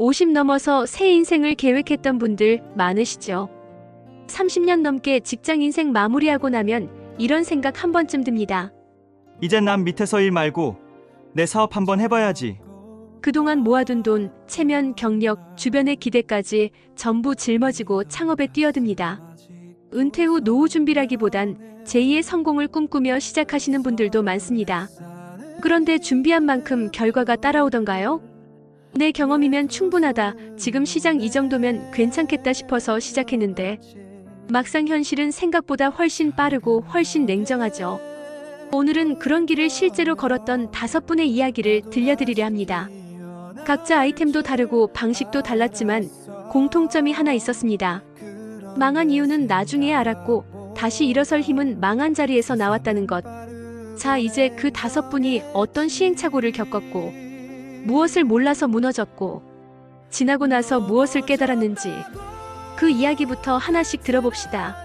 50 넘어서 새 인생을 계획했던 분들 많으시죠? 30년 넘게 직장 인생 마무리하고 나면 이런 생각 한 번쯤 듭니다. 이젠 남 밑에서 일 말고 내 사업 한번 해봐야지. 그동안 모아둔 돈, 체면, 경력, 주변의 기대까지 전부 짊어지고 창업에 뛰어듭니다. 은퇴 후 노후 준비라기보단 제2의 성공을 꿈꾸며 시작하시는 분들도 많습니다. 그런데 준비한 만큼 결과가 따라오던가요? 내 경험이면 충분하다, 지금 시장 이 정도면 괜찮겠다 싶어서 시작했는데 막상 현실은 생각보다 훨씬 빠르고 훨씬 냉정하죠. 오늘은 그런 길을 실제로 걸었던 5분의 이야기를 들려드리려 합니다. 각자 아이템도 다르고 방식도 달랐지만 공통점이 하나 있었습니다. 망한 이유는 나중에 알았고 다시 일어설 힘은 망한 자리에서 나왔다는 것. 자, 이제 그 5분이 어떤 시행착오를 겪었고 무엇을 몰라서 무너졌고 지나고 나서 무엇을 깨달았는지 그 이야기부터 하나씩 들어봅시다.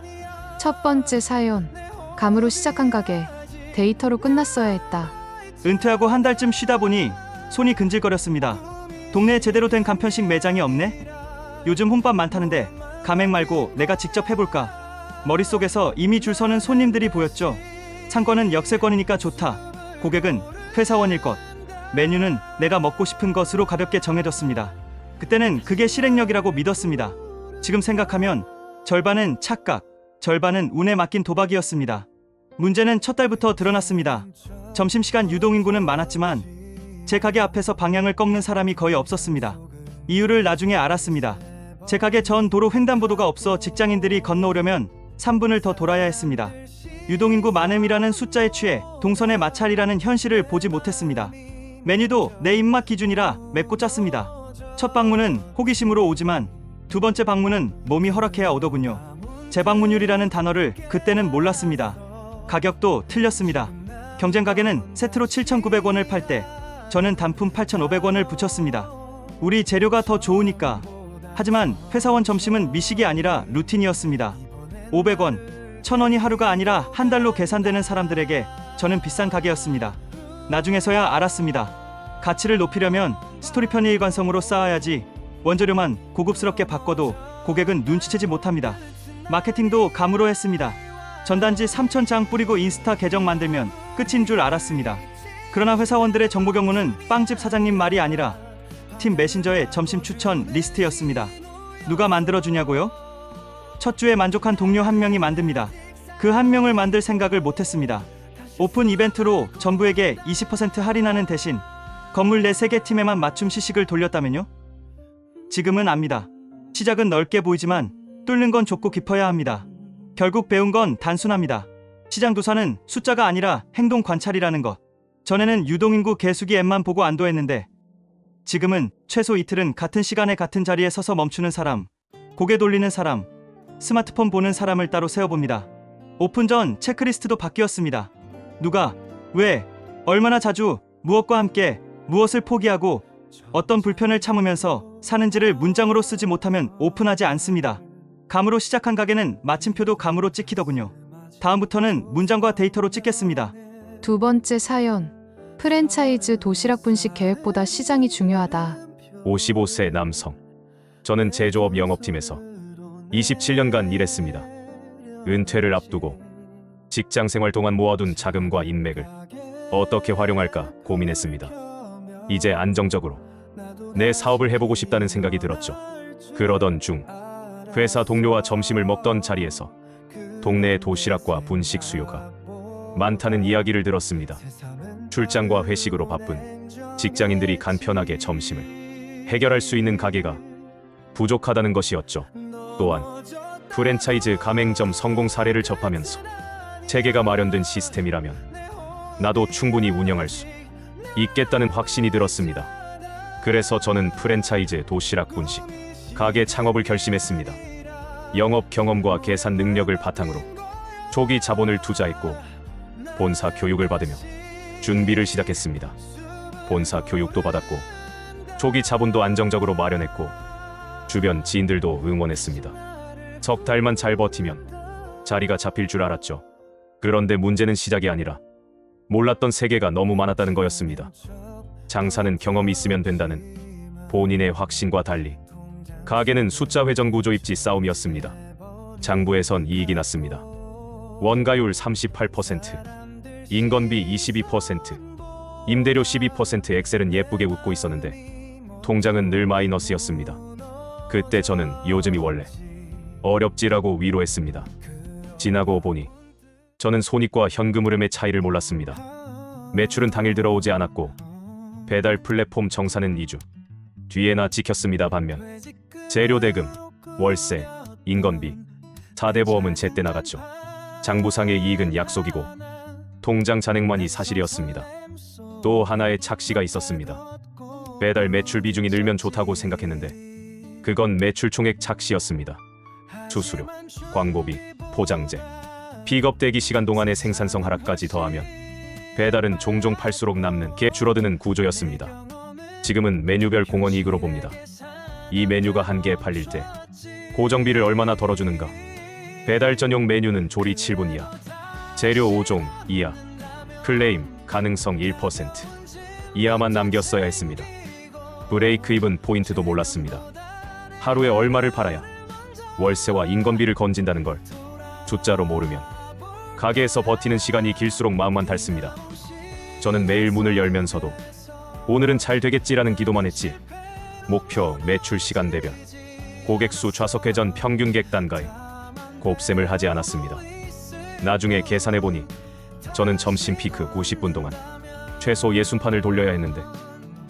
첫 번째 사연. 감으로 시작한 가게. 데이터로 끝났어야 했다. 은퇴하고 한 달쯤 쉬다 보니 손이 근질거렸습니다. 동네에 제대로 된 간편식 매장이 없네? 요즘 혼밥 많다는데 가맹 말고 내가 직접 해볼까? 머릿속에서 이미 줄 서는 손님들이 보였죠. 상권은 역세권이니까 좋다. 고객은 회사원일 것. 메뉴는 내가 먹고 싶은 것으로 가볍게 정해졌습니다. 그때는 그게 실행력이라고 믿었습니다. 지금 생각하면 절반은 착각, 절반은 운에 맡긴 도박이었습니다. 문제는 첫 달부터 드러났습니다. 점심시간 유동인구는 많았지만 제 가게 앞에서 방향을 꺾는 사람이 거의 없었습니다. 이유를 나중에 알았습니다. 제 가게 전 도로 횡단보도가 없어 직장인들이 건너오려면 3분을 더 돌아야 했습니다. 유동인구 많음이라는 숫자에 취해 동선의 마찰이라는 현실을 보지 못했습니다. 메뉴도 내 입맛 기준이라 맵고 짰습니다. 첫 방문은 호기심으로 오지만 두 번째 방문은 몸이 허락해야 오더군요. 재방문율이라는 단어를 그때는 몰랐습니다. 가격도 틀렸습니다. 경쟁 가게는 세트로 7,900원을 팔 때 저는 단품 8,500원을 붙였습니다. 우리 재료가 더 좋으니까. 하지만 회사원 점심은 미식이 아니라 루틴이었습니다. 500원, 1,000원이 하루가 아니라 한 달로 계산되는 사람들에게 저는 비싼 가게였습니다. 나중에서야 알았습니다. 가치를 높이려면 스토리 편의 일관성으로 쌓아야지 원재료만 고급스럽게 바꿔도 고객은 눈치채지 못합니다. 마케팅도 감으로 했습니다. 전단지 3,000장 뿌리고 인스타 계정 만들면 끝인 줄 알았습니다. 그러나 회사원들의 정보 경우는 빵집 사장님 말이 아니라 팀 메신저의 점심 추천 리스트였습니다. 누가 만들어주냐고요? 첫 주에 만족한 동료 한 명이 만듭니다. 그 한 명을 만들 생각을 못했습니다. 오픈 이벤트로 전부에게 20% 할인하는 대신 건물 내 3개 팀에만 맞춤 시식을 돌렸다면요? 지금은 압니다. 시작은 넓게 보이지만 뚫는 건 좁고 깊어야 합니다. 결국 배운 건 단순합니다. 시장 조사는 숫자가 아니라 행동 관찰이라는 것. 전에는 유동인구 개수기 앱만 보고 안도했는데 지금은 최소 이틀은 같은 시간에 같은 자리에 서서 멈추는 사람, 고개 돌리는 사람, 스마트폰 보는 사람을 따로 세워봅니다. 오픈 전 체크리스트도 바뀌었습니다. 누가, 왜, 얼마나 자주, 무엇과 함께, 무엇을 포기하고 어떤 불편을 참으면서 사는지를 문장으로 쓰지 못하면 오픈하지 않습니다. 감으로 시작한 가게는 마침표도 감으로 찍히더군요. 다음부터는 문장과 데이터로 찍겠습니다. 두 번째 사연. 프랜차이즈 도시락 분식 계획보다 시장이 중요하다. 55세 남성. 저는 제조업 영업팀에서 27년간 일했습니다. 은퇴를 앞두고 직장 생활 동안 모아둔 자금과 인맥을 어떻게 활용할까 고민했습니다. 이제 안정적으로 내 사업을 해보고 싶다는 생각이 들었죠. 그러던 중 회사 동료와 점심을 먹던 자리에서 동네의 도시락과 분식 수요가 많다는 이야기를 들었습니다. 출장과 회식으로 바쁜 직장인들이 간편하게 점심을 해결할 수 있는 가게가 부족하다는 것이었죠. 또한 프랜차이즈 가맹점 성공 사례를 접하면서 체계가 마련된 시스템이라면 나도 충분히 운영할 수 있겠다는 확신이 들었습니다. 그래서 저는 프랜차이즈 도시락 분식 가게 창업을 결심했습니다. 영업 경험과 계산 능력을 바탕으로 초기 자본을 투자했고 본사 교육을 받으며 준비를 시작했습니다. 본사 교육도 받았고 초기 자본도 안정적으로 마련했고 주변 지인들도 응원했습니다. 석 달만 잘 버티면 자리가 잡힐 줄 알았죠. 그런데 문제는 시작이 아니라 몰랐던 세계가 너무 많았다는 거였습니다. 장사는 경험이 있으면 된다는 본인의 확신과 달리 가게는 숫자 회전 구조 입지 싸움이었습니다. 장부에선 이익이 났습니다. 원가율 38%, 인건비 22%, 임대료 12%. 엑셀은 예쁘게 웃고 있었는데 통장은 늘 마이너스였습니다. 그때 저는 요즘이 원래 어렵지라고 위로했습니다. 지나고 보니 저는 손익과 현금 흐름의 차이를 몰랐습니다. 매출은 당일 들어오지 않았고 배달 플랫폼 정산은 2주 뒤에나 찍혔습니다. 반면 재료 대금, 월세, 인건비, 4대 보험은 제때 나갔죠. 장부상의 이익은 약속이고 통장 잔액만이 사실이었습니다. 또 하나의 착시가 있었습니다. 배달 매출 비중이 늘면 좋다고 생각했는데 그건 매출 총액 착시였습니다. 수수료, 광고비, 포장재, 픽업 대기 시간 동안의 생산성 하락까지 더하면 배달은 종종 팔수록 남는 게 줄어드는 구조였습니다. 지금은 메뉴별 공원 이익으로 봅니다. 이 메뉴가 한 개 팔릴 때 고정비를 얼마나 덜어주는가. 배달 전용 메뉴는 조리 7분 이하, 재료 5종 이하, 클레임 가능성 1% 이하만 남겼어야 했습니다. 브레이크 이븐 포인트도 몰랐습니다. 하루에 얼마를 팔아야 월세와 인건비를 건진다는 걸 숫자로 모르면 가게에서 버티는 시간이 길수록 마음만 닳습니다. 저는 매일 문을 열면서도 오늘은 잘 되겠지라는 기도만 했지 목표, 매출 시간 대별, 고객 수, 좌석 회전, 평균 객단가에 곱셈을 하지 않았습니다. 나중에 계산해보니 저는 점심 피크 90분 동안 최소 60판을 돌려야 했는데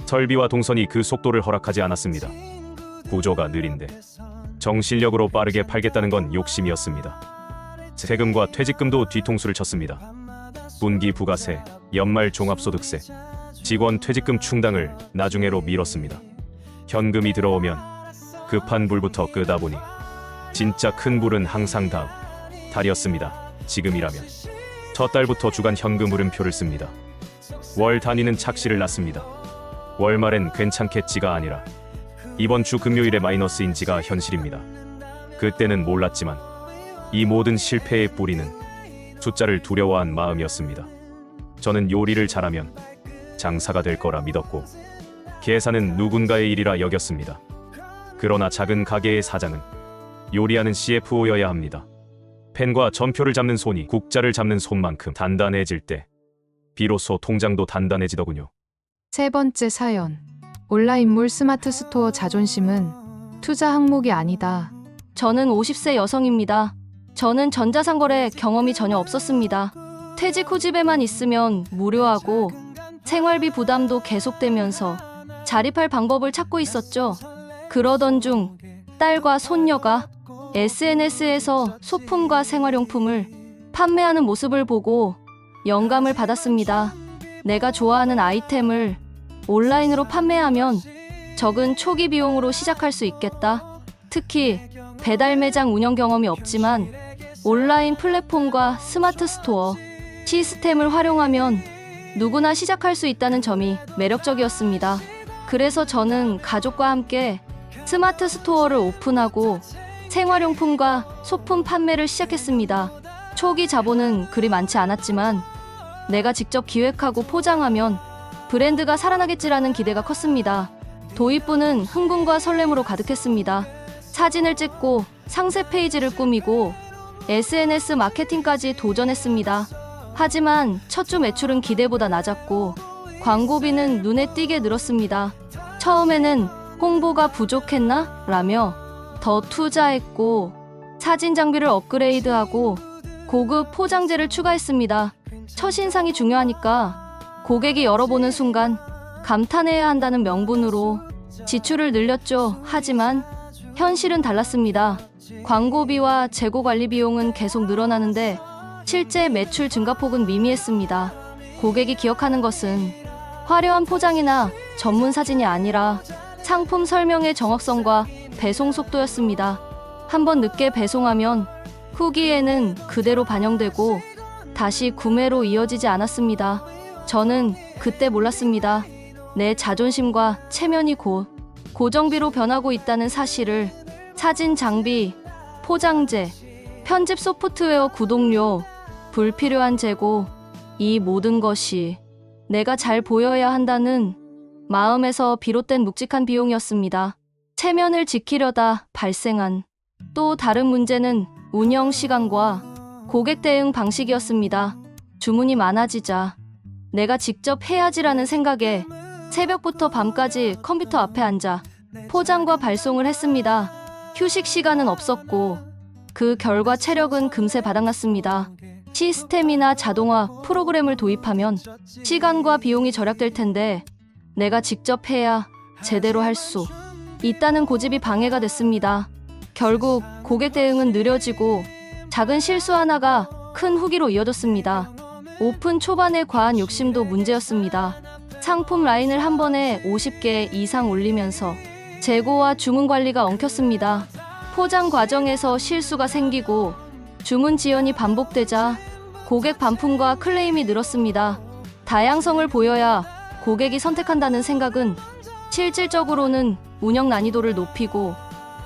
설비와 동선이 그 속도를 허락하지 않았습니다. 구조가 느린데 정실력으로 빠르게 팔겠다는 건 욕심이었습니다. 세금과 퇴직금도 뒤통수를 쳤습니다. 분기 부가세, 연말 종합소득세, 직원 퇴직금 충당을 나중에로 미뤘습니다. 현금이 들어오면 급한 불부터 끄다 보니 진짜 큰 불은 항상 다음 달이었습니다. 지금이라면 첫 달부터 주간 현금 흐름표를 씁니다. 월 단위는 착시를 났습니다. 월말엔 괜찮겠지가 아니라 이번 주 금요일에 마이너스인지가 현실입니다. 그때는 몰랐지만 이 모든 실패의 뿌리는 숫자를 두려워한 마음이었습니다. 저는 요리를 잘하면 장사가 될 거라 믿었고 계산은 누군가의 일이라 여겼습니다. 그러나 작은 가게의 사장은 요리하는 CFO여야 합니다. 펜과 전표를 잡는 손이 국자를 잡는 손만큼 단단해질 때 비로소 통장도 단단해지더군요. 세 번째 사연. 온라인몰 스마트 스토어 자존심은 투자 항목이 아니다. 저는 50세 여성입니다. 저는 전자상거래 경험이 전혀 없었습니다. 퇴직 후 집에만 있으면 무료하고 생활비 부담도 계속되면서 자립할 방법을 찾고 있었죠. 그러던 중 딸과 손녀가 SNS에서 소품과 생활용품을 판매하는 모습을 보고 영감을 받았습니다. 내가 좋아하는 아이템을 온라인으로 판매하면 적은 초기 비용으로 시작할 수 있겠다. 특히 배달 매장 운영 경험이 없지만 온라인 플랫폼과 스마트 스토어 시스템을 활용하면 누구나 시작할 수 있다는 점이 매력적이었습니다. 그래서 저는 가족과 함께 스마트 스토어를 오픈하고 생활용품과 소품 판매를 시작했습니다. 초기 자본은 그리 많지 않았지만 내가 직접 기획하고 포장하면 브랜드가 살아나겠지라는 기대가 컸습니다. 도입부는 흥분과 설렘으로 가득했습니다. 사진을 찍고 상세 페이지를 꾸미고 SNS 마케팅까지 도전했습니다. 하지만 첫 주 매출은 기대보다 낮았고 광고비는 눈에 띄게 늘었습니다. 처음에는 홍보가 부족했나? 라며 더 투자했고 사진 장비를 업그레이드하고 고급 포장재를 추가했습니다. 첫인상이 중요하니까 고객이 열어보는 순간 감탄해야 한다는 명분으로 지출을 늘렸죠. 하지만 현실은 달랐습니다. 광고비와 재고 관리 비용은 계속 늘어나는데 실제 매출 증가폭은 미미했습니다. 고객이 기억하는 것은 화려한 포장이나 전문 사진이 아니라 상품 설명의 정확성과 배송 속도였습니다. 한번 늦게 배송하면 후기에는 그대로 반영되고 다시 구매로 이어지지 않았습니다. 저는 그때 몰랐습니다. 내 자존심과 체면이 곧 고정비로 변하고 있다는 사실을. 사진 장비, 포장재, 편집 소프트웨어 구독료, 불필요한 재고, 이 모든 것이 내가 잘 보여야 한다는 마음에서 비롯된 묵직한 비용이었습니다. 체면을 지키려다 발생한 또 다른 문제는 운영 시간과 고객 대응 방식이었습니다. 주문이 많아지자 내가 직접 해야지라는 생각에 새벽부터 밤까지 컴퓨터 앞에 앉아 포장과 발송을 했습니다. 휴식 시간은 없었고 그 결과 체력은 금세 바닥났습니다. 시스템이나 자동화 프로그램을 도입하면 시간과 비용이 절약될 텐데 내가 직접 해야 제대로 할 수 있다는 고집이 방해가 됐습니다. 결국 고객 대응은 느려지고 작은 실수 하나가 큰 후기로 이어졌습니다. 오픈 초반의 과한 욕심도 문제였습니다. 상품 라인을 한 번에 50개 이상 올리면서 재고와 주문 관리가 엉켰습니다. 포장 과정에서 실수가 생기고 주문 지연이 반복되자 고객 반품과 클레임이 늘었습니다. 다양성을 보여야 고객이 선택한다는 생각은 실질적으로는 운영 난이도를 높이고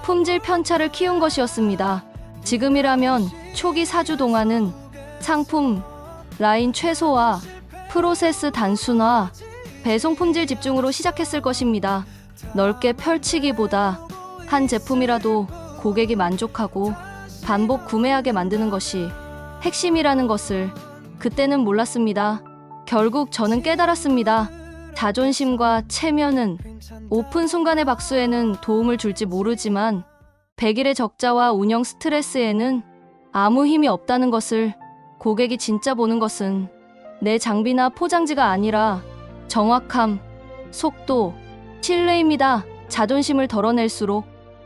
품질 편차를 키운 것이었습니다. 지금이라면 초기 4주 동안은 상품 라인 최소화, 프로세스 단순화, 배송 품질 집중으로 시작했을 것입니다. 넓게 펼치기보다 한 제품이라도 고객이 만족하고 반복 구매하게 만드는 것이 핵심이라는 것을 그때는 몰랐습니다. 결국 저는 깨달았습니다. 자존심과 체면은 오픈 순간의 박수에는 도움을 줄지 모르지만 100일의 적자와 운영 스트레스에는 아무 힘이 없다는 것을, 고객이 진짜 보는 것은 내 장비나 포장지가 아니라 정확함, 속도, 신뢰입니다. 자존심을 덜어낼수록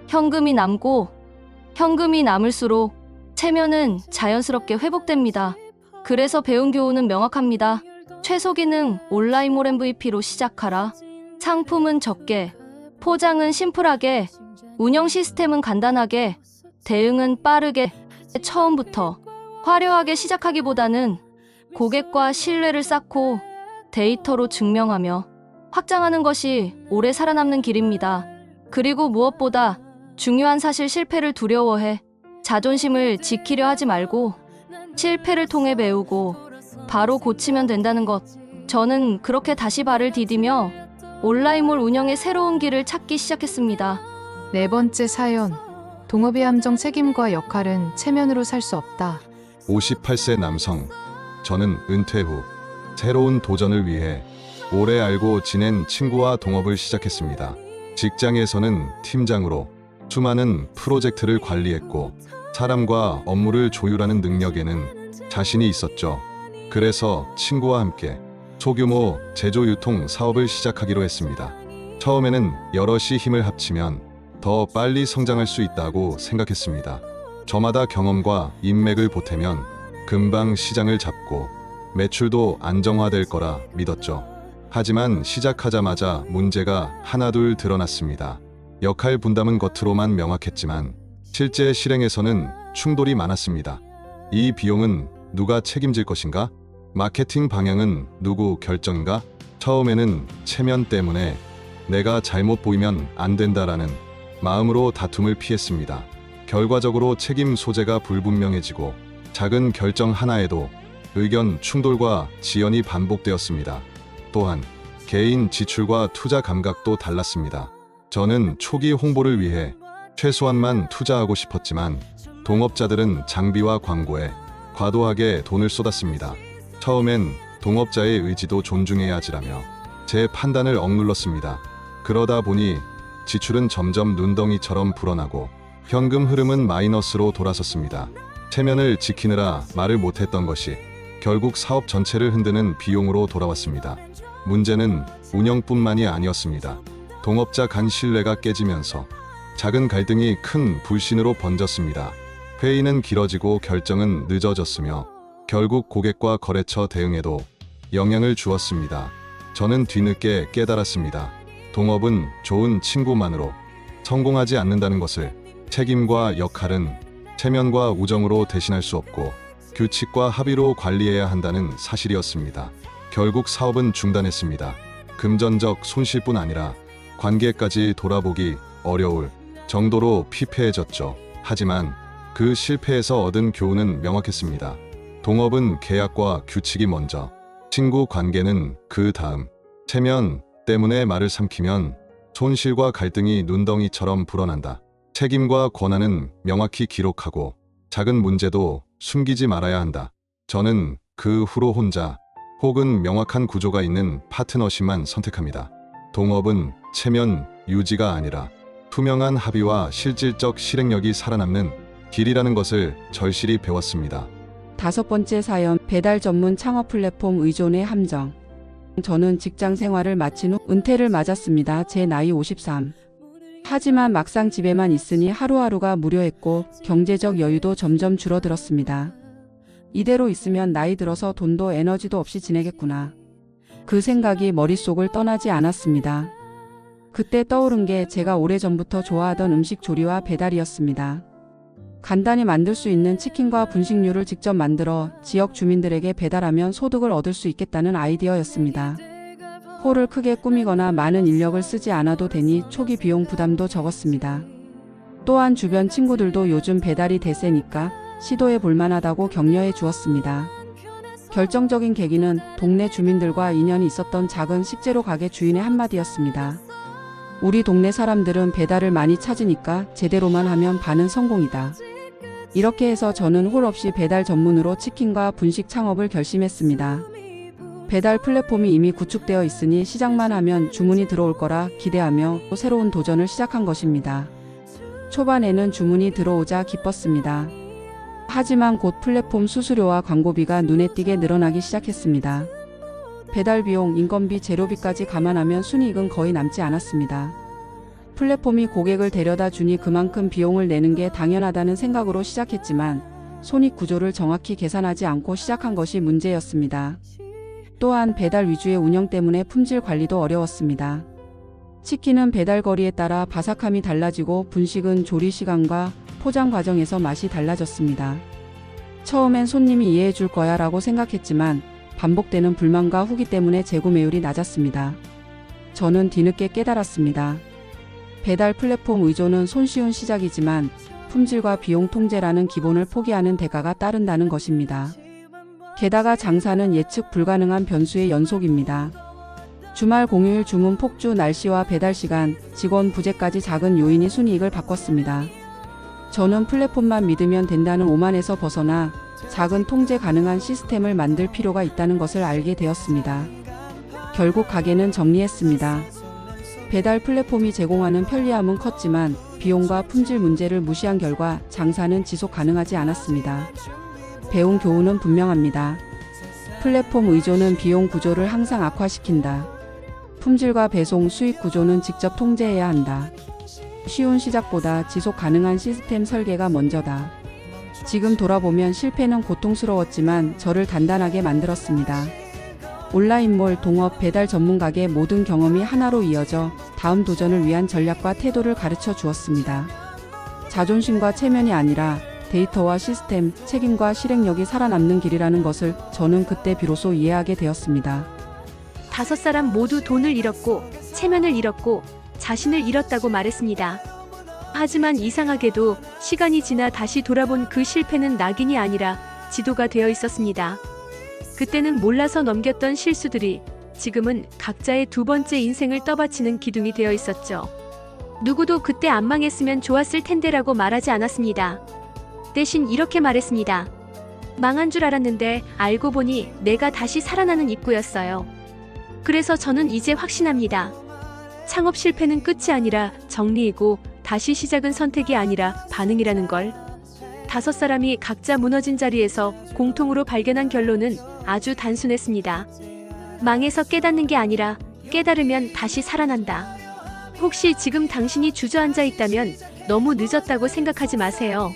현금이 남고 현금이 남을수록 체면은 자연스럽게 회복됩니다. 그래서 배운 교훈은 명확합니다. 최소 기능 온라인몰 MVP로 시작하라. 상품은 적게, 포장은 심플하게, 운영 시스템은 간단하게, 대응은 빠르게. 처음부터 화려하게 시작하기보다는 고객과 신뢰를 쌓고 데이터로 증명하며 확장하는 것이 오래 살아남는 길입니다. 그리고 무엇보다 중요한 사실, 실패를 두려워해 자존심을 지키려 하지 말고 실패를 통해 배우고 바로 고치면 된다는 것. 저는 그렇게 다시 발을 디디며 온라인몰 운영의 새로운 길을 찾기 시작했습니다. 네 번째 사연. 동업의 함정, 책임과 역할은 체면으로 살 수 없다. 58세 남성. 저는 은퇴 후 새로운 도전을 위해 오래 알고 지낸 친구와 동업을 시작했습니다. 직장에서는 팀장으로 수많은 프로젝트를 관리했고 사람과 업무를 조율하는 능력에는 자신이 있었죠. 그래서 친구와 함께 소규모 제조 유통 사업을 시작하기로 했습니다. 처음에는 여럿이 힘을 합치면 더 빨리 성장할 수 있다고 생각했습니다. 저마다 경험과 인맥을 보태면 금방 시장을 잡고 매출도 안정화될 거라 믿었죠. 하지만 시작하자마자 문제가 하나둘 드러났습니다. 역할 분담은 겉으로만 명확했지만 실제 실행에서는 충돌이 많았습니다. 이 비용은 누가 책임질 것인가? 마케팅 방향은 누구 결정인가? 처음에는 체면 때문에 내가 잘못 보이면 안 된다라는 마음으로 다툼을 피했습니다. 결과적으로 책임 소재가 불분명해지고 작은 결정 하나에도 의견 충돌과 지연이 반복되었습니다. 또한 개인 지출과 투자 감각도 달랐습니다. 저는 초기 홍보를 위해 최소한만 투자하고 싶었지만 동업자들은 장비와 광고에 과도하게 돈을 쏟았습니다. 처음엔 동업자의 의지도 존중해야 하지라며 제 판단을 억눌렀습니다. 그러다 보니 지출은 점점 눈덩이처럼 불어나고 현금 흐름은 마이너스로 돌아섰습니다. 체면을 지키느라 말을 못했던 것이 결국 사업 전체를 흔드는 비용으로 돌아왔습니다. 문제는 운영뿐만이 아니었습니다. 동업자 간 신뢰가 깨지면서 작은 갈등이 큰 불신으로 번졌습니다. 회의는 길어지고 결정은 늦어졌으며 결국 고객과 거래처 대응에도 영향을 주었습니다. 저는 뒤늦게 깨달았습니다. 동업은 좋은 친구만으로 성공하지 않는다는 것을. 책임과 역할은 체면과 우정으로 대신할 수 없고 규칙과 합의로 관리해야 한다는 사실이었습니다. 결국 사업은 중단했습니다. 금전적 손실뿐 아니라 관계까지 돌아보기 어려울 정도로 피폐해졌죠. 하지만 그 실패에서 얻은 교훈은 명확했습니다. 동업은 계약과 규칙이 먼저, 친구 관계는 그 다음. 체면, 때문에 말을 삼키면 손실과 갈등이 눈덩이처럼 불어난다. 책임과 권한은 명확히 기록하고 작은 문제도 숨기지 말아야 한다. 저는 그 후로 혼자 혹은 명확한 구조가 있는 파트너십만 선택합니다. 동업은 체면 유지가 아니라 투명한 합의와 실질적 실행력이 살아남는 길이라는 것을 절실히 배웠습니다. 5번째 사연, 배달 전문 창업 플랫폼 의존의 함정. 저는 직장 생활을 마친 후 은퇴를 맞았습니다. 제 나이 53. 하지만 막상 집에만 있으니 하루하루가 무료했고 경제적 여유도 점점 줄어들었습니다. 이대로 있으면 나이 들어서 돈도 에너지도 없이 지내겠구나. 그 생각이 머릿속을 떠나지 않았습니다. 그때 떠오른 게 제가 오래전부터 좋아하던 음식 조리와 배달이었습니다. 간단히 만들 수 있는 치킨과 분식류를 직접 만들어 지역 주민들에게 배달하면 소득을 얻을 수 있겠다는 아이디어였습니다. 홀을 크게 꾸미거나 많은 인력을 쓰지 않아도 되니 초기 비용 부담도 적었습니다. 또한 주변 친구들도 요즘 배달이 대세니까 시도해 볼 만하다고 격려해 주었습니다. 결정적인 계기는 동네 주민들과 인연이 있었던 작은 식재료 가게 주인의 한마디였습니다. 우리 동네 사람들은 배달을 많이 찾으니까 제대로만 하면 반은 성공이다. 이렇게 해서 저는 홀 없이 배달 전문으로 치킨과 분식 창업을 결심했습니다. 배달 플랫폼이 이미 구축되어 있으니 시작만 하면 주문이 들어올 거라 기대하며 또 새로운 도전을 시작한 것입니다. 초반에는 주문이 들어오자 기뻤습니다. 하지만 곧 플랫폼 수수료와 광고비가 눈에 띄게 늘어나기 시작했습니다. 배달 비용, 인건비, 재료비까지 감안하면 순이익은 거의 남지 않았습니다. 플랫폼이 고객을 데려다 주니 그만큼 비용을 내는 게 당연하다는 생각으로 시작했지만 손익 구조를 정확히 계산하지 않고 시작한 것이 문제였습니다. 또한 배달 위주의 운영 때문에 품질 관리도 어려웠습니다. 치킨은 배달 거리에 따라 바삭함이 달라지고 분식은 조리 시간과 포장 과정에서 맛이 달라졌습니다. 처음엔 손님이 이해해 줄 거야 라고 생각했지만 반복되는 불만과 후기 때문에 재구매율이 낮았습니다. 저는 뒤늦게 깨달았습니다. 배달 플랫폼 의존은 손쉬운 시작이지만 품질과 비용 통제라는 기본을 포기하는 대가가 따른다는 것입니다. 게다가 장사는 예측 불가능한 변수의 연속입니다. 주말 공휴일 주문 폭주, 날씨와 배달 시간, 직원 부재까지 작은 요인이 순이익을 바꿨습니다. 저는 플랫폼만 믿으면 된다는 오만에서 벗어나 작은 통제 가능한 시스템을 만들 필요가 있다는 것을 알게 되었습니다. 결국 가게는 정리했습니다. 배달 플랫폼이 제공하는 편리함은 컸지만 비용과 품질 문제를 무시한 결과 장사는 지속 가능하지 않았습니다. 배운 교훈은 분명합니다. 플랫폼 의존은 비용 구조를 항상 악화시킨다. 품질과 배송, 수익 구조는 직접 통제해야 한다. 쉬운 시작보다 지속 가능한 시스템 설계가 먼저다. 지금 돌아보면 실패는 고통스러웠지만 저를 단단하게 만들었습니다. 온라인몰, 동업, 배달 전문 가게 모든 경험이 하나로 이어져 다음 도전을 위한 전략과 태도를 가르쳐 주었습니다. 자존심과 체면이 아니라 데이터와 시스템, 책임과 실행력이 살아남는 길이라는 것을 저는 그때 비로소 이해하게 되었습니다. 5사람 모두 돈을 잃었고 체면을 잃었고 자신을 잃었다고 말했습니다. 하지만 이상하게도 시간이 지나 다시 돌아본 그 실패는 낙인이 아니라 지도가 되어 있었습니다. 그때는 몰라서 넘겼던 실수들이 지금은 각자의 두 번째 인생을 떠받치는 기둥이 되어 있었죠. 누구도 그때 안 망했으면 좋았을 텐데라고 말하지 않았습니다. 대신 이렇게 말했습니다. 망한 줄 알았는데 알고 보니 내가 다시 살아나는 입구였어요. 그래서 저는 이제 확신합니다. 창업 실패는 끝이 아니라 정리이고 다시 시작은 선택이 아니라 반응이라는 걸. 5사람이 각자 무너진 자리에서 공통으로 발견한 결론은 아주 단순했습니다. 망해서 깨닫는 게 아니라 깨달으면 다시 살아난다. 혹시 지금 당신이 주저앉아 있다면 너무 늦었다고 생각하지 마세요.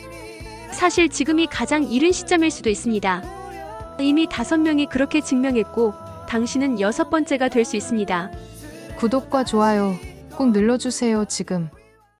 사실 지금이 가장 이른 시점일 수도 있습니다. 이미 5명이 그렇게 증명했고 당신은 6번째가 될 수 있습니다. 구독과 좋아요 꼭 눌러주세요 지금.